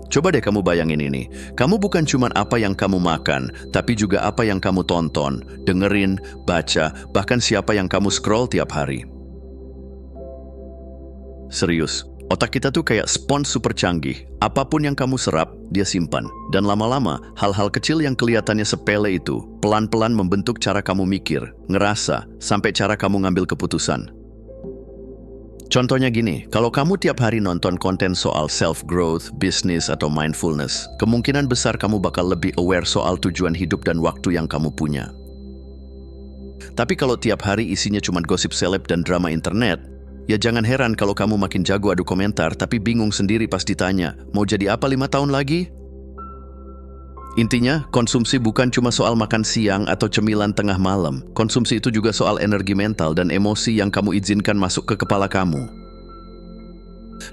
Coba deh kamu bayangin ini. Kamu bukan cuma apa yang kamu makan, tapi juga apa yang kamu tonton, dengerin, baca, bahkan siapa yang kamu scroll tiap hari. Serius, otak kita tuh kayak spons super canggih. Apapun yang kamu serap, dia simpan. Dan lama-lama, hal-hal kecil yang kelihatannya sepele itu, pelan-pelan membentuk cara kamu mikir, ngerasa, sampai cara kamu ngambil keputusan. Contohnya gini, kalau kamu tiap hari nonton konten soal self-growth, bisnis, atau mindfulness, kemungkinan besar kamu bakal lebih aware soal tujuan hidup dan waktu yang kamu punya. Tapi kalau tiap hari isinya cuma gosip seleb dan drama internet, ya jangan heran kalau kamu makin jago adu komentar tapi bingung sendiri pas ditanya, mau jadi apa 5 tahun lagi? Intinya, konsumsi bukan cuma soal makan siang atau cemilan tengah malam. Konsumsi itu juga soal energi mental dan emosi yang kamu izinkan masuk ke kepala kamu.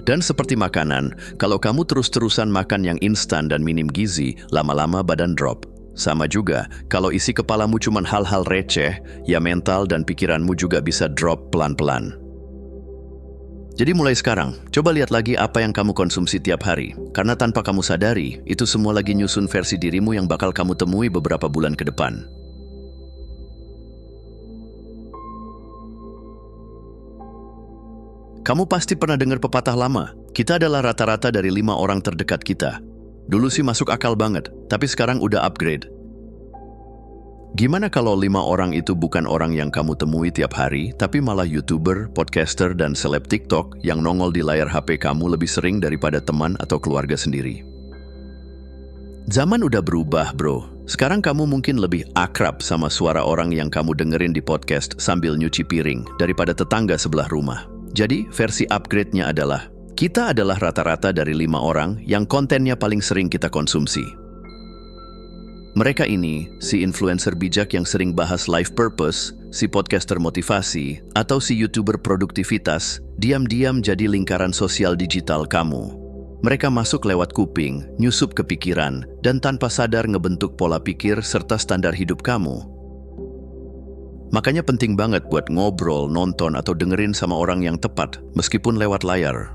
Dan seperti makanan, kalau kamu terus-terusan makan yang instan dan minim gizi, lama-lama badan drop. Sama juga, kalau isi kepalamu cuma hal-hal receh, ya mental dan pikiranmu juga bisa drop pelan-pelan. Jadi mulai sekarang, coba lihat lagi apa yang kamu konsumsi tiap hari. Karena tanpa kamu sadari, itu semua lagi nyusun versi dirimu yang bakal kamu temui beberapa bulan ke depan. Kamu pasti pernah dengar pepatah lama, kita adalah rata-rata dari 5 orang terdekat kita. Dulu sih masuk akal banget, tapi sekarang udah upgrade. Gimana kalau 5 orang itu bukan orang yang kamu temui tiap hari, tapi malah YouTuber, podcaster, dan seleb TikTok yang nongol di layar HP kamu lebih sering daripada teman atau keluarga sendiri? Zaman udah berubah, bro. Sekarang kamu mungkin lebih akrab sama suara orang yang kamu dengerin di podcast sambil nyuci piring daripada tetangga sebelah rumah. Jadi, versi upgrade-nya adalah, kita adalah rata-rata dari 5 orang yang kontennya paling sering kita konsumsi. Mereka ini, si influencer bijak yang sering bahas life purpose, si podcaster motivasi, atau si YouTuber produktivitas, diam-diam jadi lingkaran sosial digital kamu. Mereka masuk lewat kuping, nyusup ke pikiran, dan tanpa sadar ngebentuk pola pikir serta standar hidup kamu. Makanya penting banget buat ngobrol, nonton, atau dengerin sama orang yang tepat, meskipun lewat layar.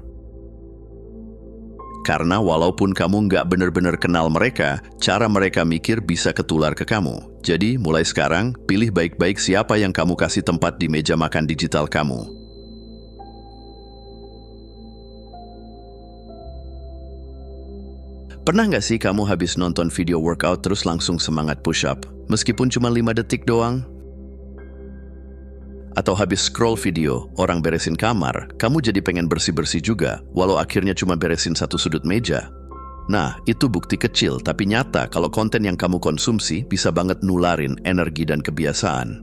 Karena walaupun kamu nggak benar-benar kenal mereka, cara mereka mikir bisa ketular ke kamu. Jadi, mulai sekarang, pilih baik-baik siapa yang kamu kasih tempat di meja makan digital kamu. Pernah nggak sih kamu habis nonton video workout terus langsung semangat push-up? Meskipun cuma 5 detik doang? Atau habis scroll video, orang beresin kamar, kamu jadi pengen bersih-bersih juga, walau akhirnya cuma beresin satu sudut meja. Nah, itu bukti kecil tapi nyata kalau konten yang kamu konsumsi bisa banget nularin energi dan kebiasaan.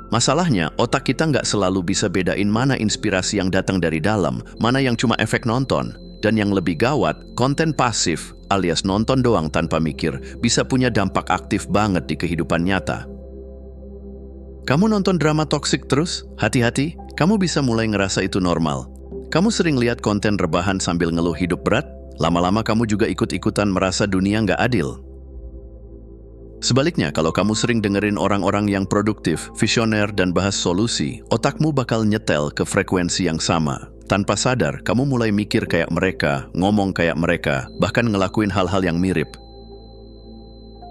Masalahnya, otak kita nggak selalu bisa bedain mana inspirasi yang datang dari dalam, mana yang cuma efek nonton. Dan yang lebih gawat, konten pasif alias nonton doang tanpa mikir bisa punya dampak aktif banget di kehidupan nyata. Kamu nonton drama toksik terus? Hati-hati, kamu bisa mulai ngerasa itu normal. Kamu sering lihat konten rebahan sambil ngeluh hidup berat? Lama-lama kamu juga ikut-ikutan merasa dunia nggak adil. Sebaliknya, kalau kamu sering dengerin orang-orang yang produktif, visioner, dan bahas solusi, otakmu bakal nyetel ke frekuensi yang sama. Tanpa sadar, kamu mulai mikir kayak mereka, ngomong kayak mereka, bahkan ngelakuin hal-hal yang mirip.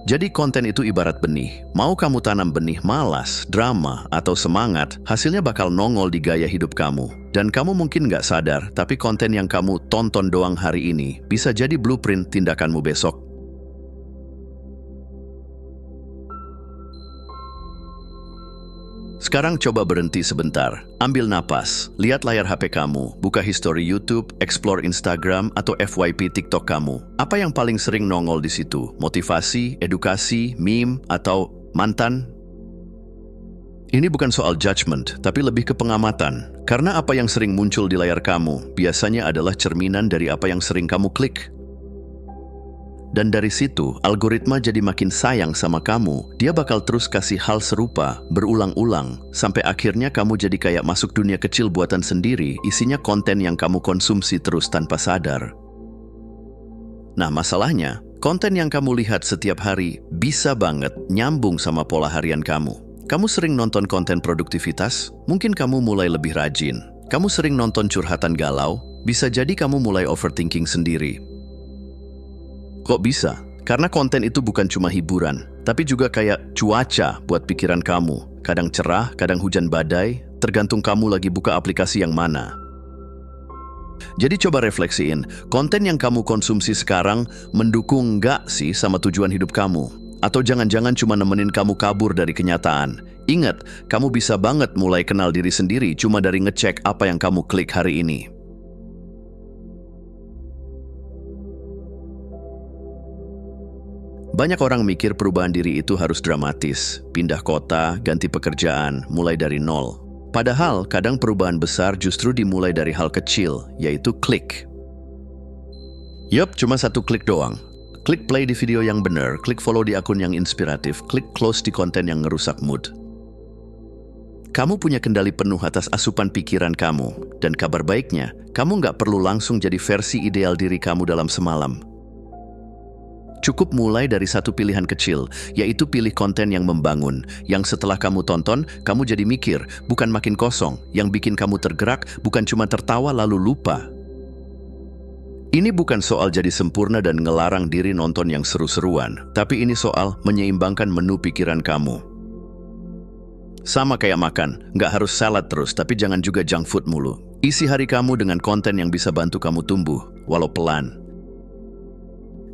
Jadi konten itu ibarat benih. Mau kamu tanam benih malas, drama, atau semangat, hasilnya bakal nongol di gaya hidup kamu. Dan kamu mungkin nggak sadar, tapi konten yang kamu tonton doang hari ini bisa jadi blueprint tindakanmu besok. Sekarang coba berhenti sebentar, ambil napas, lihat layar HP kamu, buka history YouTube, explore Instagram, atau FYP TikTok kamu. Apa yang paling sering nongol di situ? Motivasi, edukasi, meme, atau mantan? Ini bukan soal judgment, tapi lebih ke pengamatan. Karena apa yang sering muncul di layar kamu, biasanya adalah cerminan dari apa yang sering kamu klik. Dan dari situ, algoritma jadi makin sayang sama kamu. Dia bakal terus kasih hal serupa, berulang-ulang, sampai akhirnya kamu jadi kayak masuk dunia kecil buatan sendiri, isinya konten yang kamu konsumsi terus tanpa sadar. Nah, masalahnya, konten yang kamu lihat setiap hari bisa banget nyambung sama pola harian kamu. Kamu sering nonton konten produktivitas? Mungkin kamu mulai lebih rajin. Kamu sering nonton curhatan galau? Bisa jadi kamu mulai overthinking sendiri. Kok bisa? Karena konten itu bukan cuma hiburan, tapi juga kayak cuaca buat pikiran kamu. Kadang cerah, kadang hujan badai, tergantung kamu lagi buka aplikasi yang mana. Jadi coba refleksiin, konten yang kamu konsumsi sekarang mendukung nggak sih sama tujuan hidup kamu? Atau jangan-jangan cuma nemenin kamu kabur dari kenyataan? Ingat, kamu bisa banget mulai kenal diri sendiri cuma dari ngecek apa yang kamu klik hari ini. Banyak orang mikir perubahan diri itu harus dramatis, pindah kota, ganti pekerjaan, mulai dari nol. Padahal kadang perubahan besar justru dimulai dari hal kecil, yaitu klik. Yup, cuma satu klik doang. Klik play di video yang benar, klik follow di akun yang inspiratif, klik close di konten yang ngerusak mood. Kamu punya kendali penuh atas asupan pikiran kamu, dan kabar baiknya, kamu nggak perlu langsung jadi versi ideal diri kamu dalam semalam. Cukup mulai dari satu pilihan kecil, yaitu pilih konten yang membangun, yang setelah kamu tonton, kamu jadi mikir, bukan makin kosong, yang bikin kamu tergerak, bukan cuma tertawa lalu lupa. Ini bukan soal jadi sempurna dan ngelarang diri nonton yang seru-seruan, tapi ini soal menyeimbangkan menu pikiran kamu. Sama kayak makan, nggak harus salad terus, tapi jangan juga junk food mulu. Isi hari kamu dengan konten yang bisa bantu kamu tumbuh, walau pelan.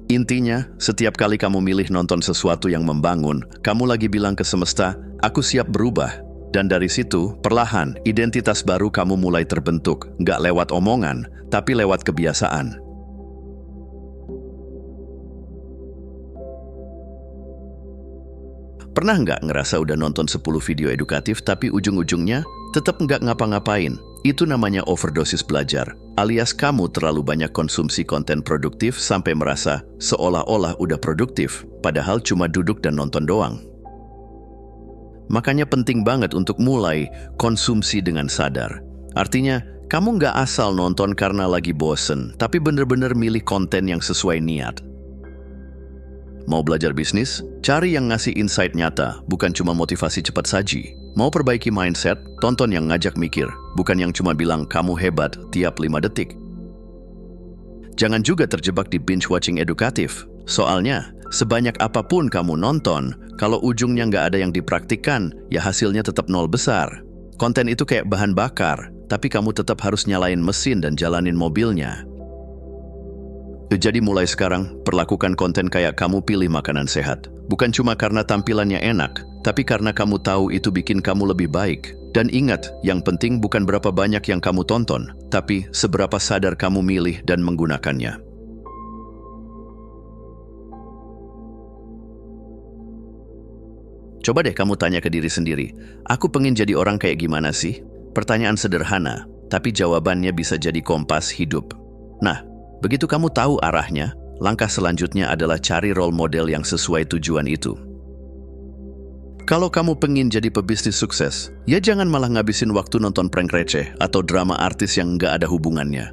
Intinya, setiap kali kamu milih nonton sesuatu yang membangun, kamu lagi bilang ke semesta, aku siap berubah. Dan dari situ, perlahan, identitas baru kamu mulai terbentuk, nggak lewat omongan, tapi lewat kebiasaan. Pernah nggak ngerasa udah nonton 10 video edukatif tapi ujung-ujungnya tetap nggak ngapa-ngapain? Itu namanya overdosis belajar, alias kamu terlalu banyak konsumsi konten produktif sampai merasa seolah-olah udah produktif, padahal cuma duduk dan nonton doang. Makanya penting banget untuk mulai konsumsi dengan sadar. Artinya, kamu nggak asal nonton karena lagi bosen, tapi bener-bener milih konten yang sesuai niat. Mau belajar bisnis? Cari yang ngasih insight nyata, bukan cuma motivasi cepat saji. Mau perbaiki mindset? Tonton yang ngajak mikir, bukan yang cuma bilang kamu hebat tiap 5 detik. Jangan juga terjebak di binge watching edukatif. Soalnya, sebanyak apapun kamu nonton, kalau ujungnya nggak ada yang dipraktikkan, ya hasilnya tetap nol besar. Konten itu kayak bahan bakar, tapi kamu tetap harus nyalain mesin dan jalanin mobilnya. Jadi mulai sekarang, perlakukan konten kayak kamu pilih makanan sehat. Bukan cuma karena tampilannya enak, tapi karena kamu tahu itu bikin kamu lebih baik. Dan ingat, yang penting bukan berapa banyak yang kamu tonton, tapi seberapa sadar kamu milih dan menggunakannya. Coba deh kamu tanya ke diri sendiri, aku pengen jadi orang kayak gimana sih? Pertanyaan sederhana, tapi jawabannya bisa jadi kompas hidup. Nah, begitu kamu tahu arahnya, langkah selanjutnya adalah cari role model yang sesuai tujuan itu. Kalau kamu pengen jadi pebisnis sukses, ya jangan malah ngabisin waktu nonton prank receh atau drama artis yang nggak ada hubungannya.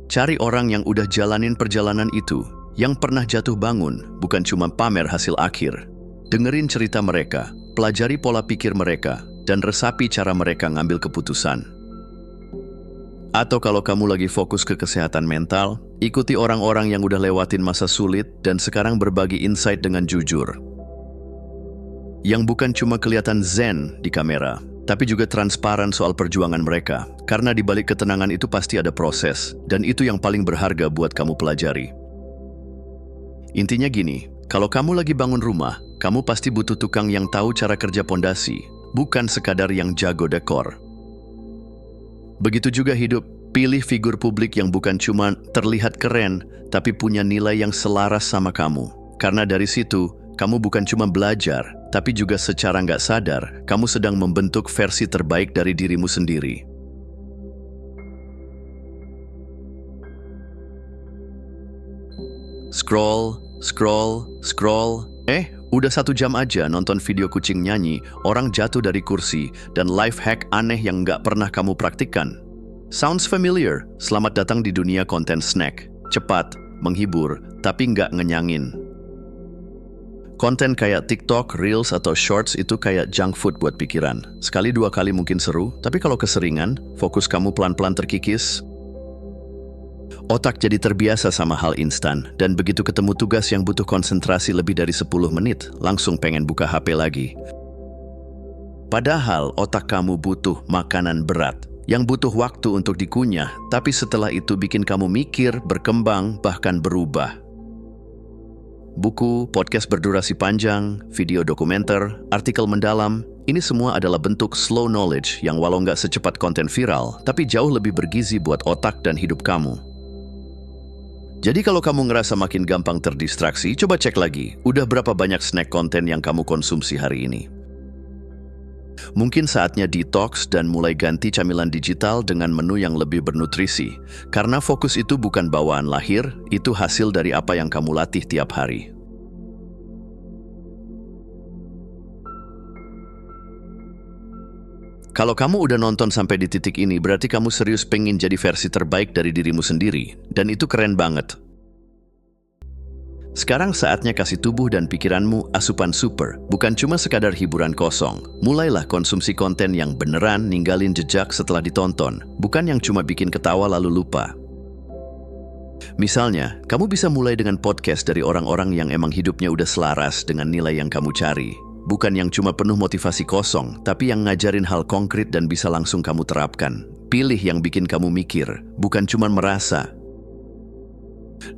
Cari orang yang udah jalanin perjalanan itu, yang pernah jatuh bangun, bukan cuma pamer hasil akhir. Dengerin cerita mereka, pelajari pola pikir mereka, dan resapi cara mereka ngambil keputusan. Atau kalau kamu lagi fokus ke kesehatan mental, ikuti orang-orang yang udah lewatin masa sulit dan sekarang berbagi insight dengan jujur. Yang bukan cuma kelihatan zen di kamera, tapi juga transparan soal perjuangan mereka. Karena di balik ketenangan itu pasti ada proses, dan itu yang paling berharga buat kamu pelajari. Intinya gini, kalau kamu lagi bangun rumah, kamu pasti butuh tukang yang tahu cara kerja pondasi, bukan sekadar yang jago dekor. Begitu juga hidup, pilih figur publik yang bukan cuma terlihat keren, tapi punya nilai yang selaras sama kamu. Karena dari situ, kamu bukan cuma belajar, tapi juga secara nggak sadar, kamu sedang membentuk versi terbaik dari dirimu sendiri. Scroll, scroll, scroll. Udah 1 jam aja nonton video kucing nyanyi, orang jatuh dari kursi, dan life hack aneh yang nggak pernah kamu praktikkan. Sounds familiar? Selamat datang di dunia konten snack. Cepat, menghibur, tapi nggak ngenyangin. Konten kayak TikTok, Reels, atau Shorts itu kayak junk food buat pikiran. Sekali 2 kali mungkin seru, tapi kalau keseringan, fokus kamu pelan-pelan terkikis. Otak jadi terbiasa sama hal instan, dan begitu ketemu tugas yang butuh konsentrasi lebih dari 10 menit, langsung pengen buka HP lagi. Padahal otak kamu butuh makanan berat, yang butuh waktu untuk dikunyah, tapi setelah itu bikin kamu mikir, berkembang, bahkan berubah. Buku, podcast berdurasi panjang, video dokumenter, artikel mendalam, ini semua adalah bentuk slow knowledge yang walau nggak secepat konten viral, tapi jauh lebih bergizi buat otak dan hidup kamu. Jadi kalau kamu ngerasa makin gampang terdistraksi, coba cek lagi, udah berapa banyak snack konten yang kamu konsumsi hari ini. Mungkin saatnya detox dan mulai ganti camilan digital dengan menu yang lebih bernutrisi. Karena fokus itu bukan bawaan lahir, itu hasil dari apa yang kamu latih tiap hari. Kalau kamu udah nonton sampai di titik ini, berarti kamu serius pengen jadi versi terbaik dari dirimu sendiri. Dan itu keren banget. Sekarang saatnya kasih tubuh dan pikiranmu asupan super, bukan cuma sekadar hiburan kosong. Mulailah konsumsi konten yang beneran ninggalin jejak setelah ditonton, bukan yang cuma bikin ketawa lalu lupa. Misalnya, kamu bisa mulai dengan podcast dari orang-orang yang emang hidupnya udah selaras dengan nilai yang kamu cari. Bukan yang cuma penuh motivasi kosong, tapi yang ngajarin hal konkret dan bisa langsung kamu terapkan. Pilih yang bikin kamu mikir, bukan cuma merasa.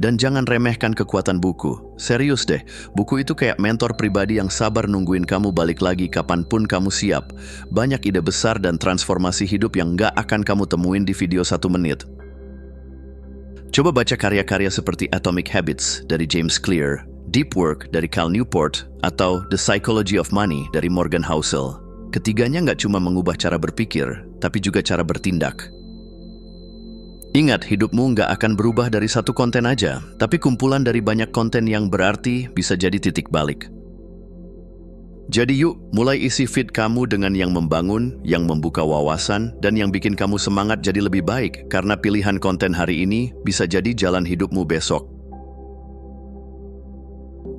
Dan jangan remehkan kekuatan buku. Serius deh, buku itu kayak mentor pribadi yang sabar nungguin kamu balik lagi kapanpun kamu siap. Banyak ide besar dan transformasi hidup yang nggak akan kamu temuin di video 1 menit. Coba baca karya-karya seperti Atomic Habits dari James Clear, Deep Work dari Cal Newport, atau The Psychology of Money dari Morgan Housel. Ketiganya nggak cuma mengubah cara berpikir, tapi juga cara bertindak. Ingat, hidupmu nggak akan berubah dari satu konten aja, tapi kumpulan dari banyak konten yang berarti bisa jadi titik balik. Jadi yuk, mulai isi feed kamu dengan yang membangun, yang membuka wawasan, dan yang bikin kamu semangat jadi lebih baik, karena pilihan konten hari ini bisa jadi jalan hidupmu besok.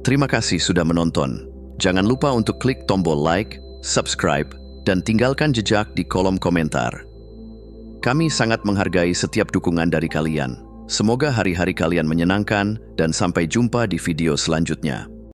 Terima kasih sudah menonton. Jangan lupa untuk klik tombol like, subscribe, dan tinggalkan jejak di kolom komentar. Kami sangat menghargai setiap dukungan dari kalian. Semoga hari-hari kalian menyenangkan dan sampai jumpa di video selanjutnya.